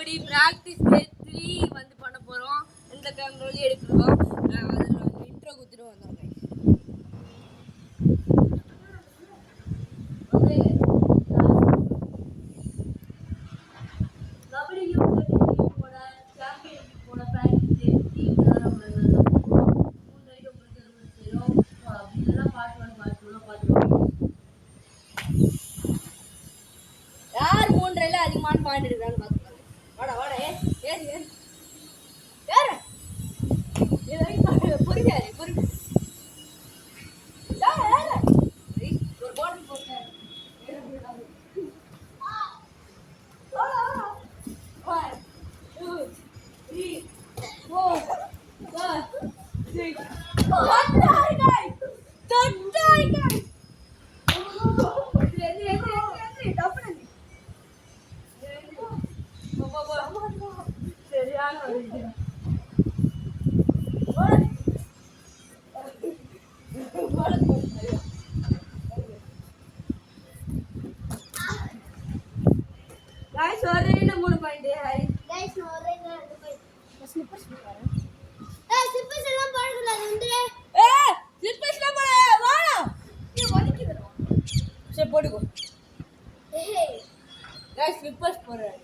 Kabaddi practice டே 3 வந்து பண்ண போறோம். இந்த கேமரால எடுக்கிறோம். அதில் இன்ட்ரோ குத்துட்டு வந்தோம் गाइस. ஓகே கபடி யூனிவர்சிட்டி போட சாம்பியன் போட பிராக்டிஸ் டே 3 நம்ம முன்னாடி உங்களுக்கு அப்படிலாம் பாத்துறோம். யார் மூன்றல அதிகமான பாயிண்ட் எடுக்கறான்னு பாத்துக்கலாம். வாடா ஏறி ஏறு பொறுமையா ஒரு பால் போட்டேன். 1 2 3 4 5 6 தொட்டாய் गाइस சரியான गाइस ஒரேல 3 பாயிண்ட் गाइस ஒரேல 2 பாயிண்ட் ஸ்லிப்பர்ஸ் போறாரு. ஸ்லிப்பர்ஸ் எல்லாம் போடுறல வந்து ஸ்லிப்பர்ஸ்லாம் போட வாடா நீ வலிக்குதுடா. சரி போடுங்க. गाइस ஸ்லிப்பர்ஸ் போறாரு.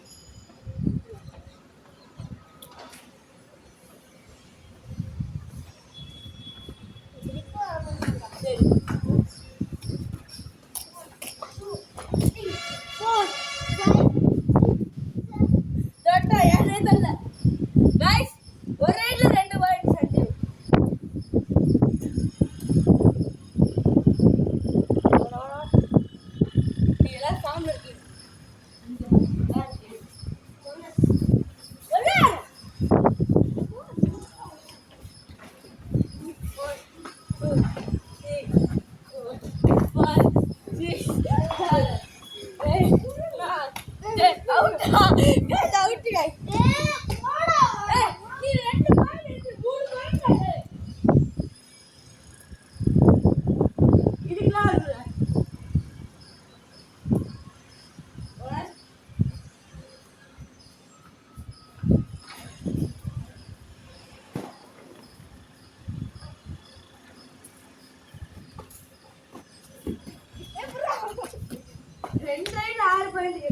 ரெண்டைல 6 பாயிண்ட்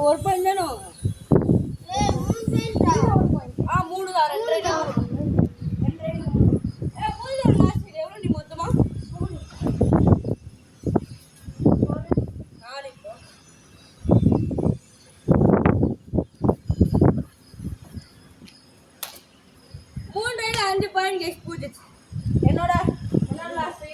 ஒரு பாயிண்ட் தானோ? மூணு தான் 2 எவ்வளோ நீ மொத்தமா 5 பாயிண்ட் கேஸ் பூஜிச்சு. என்னோட last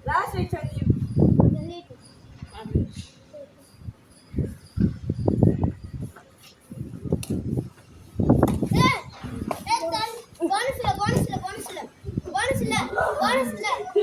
Last week on you. Bonus.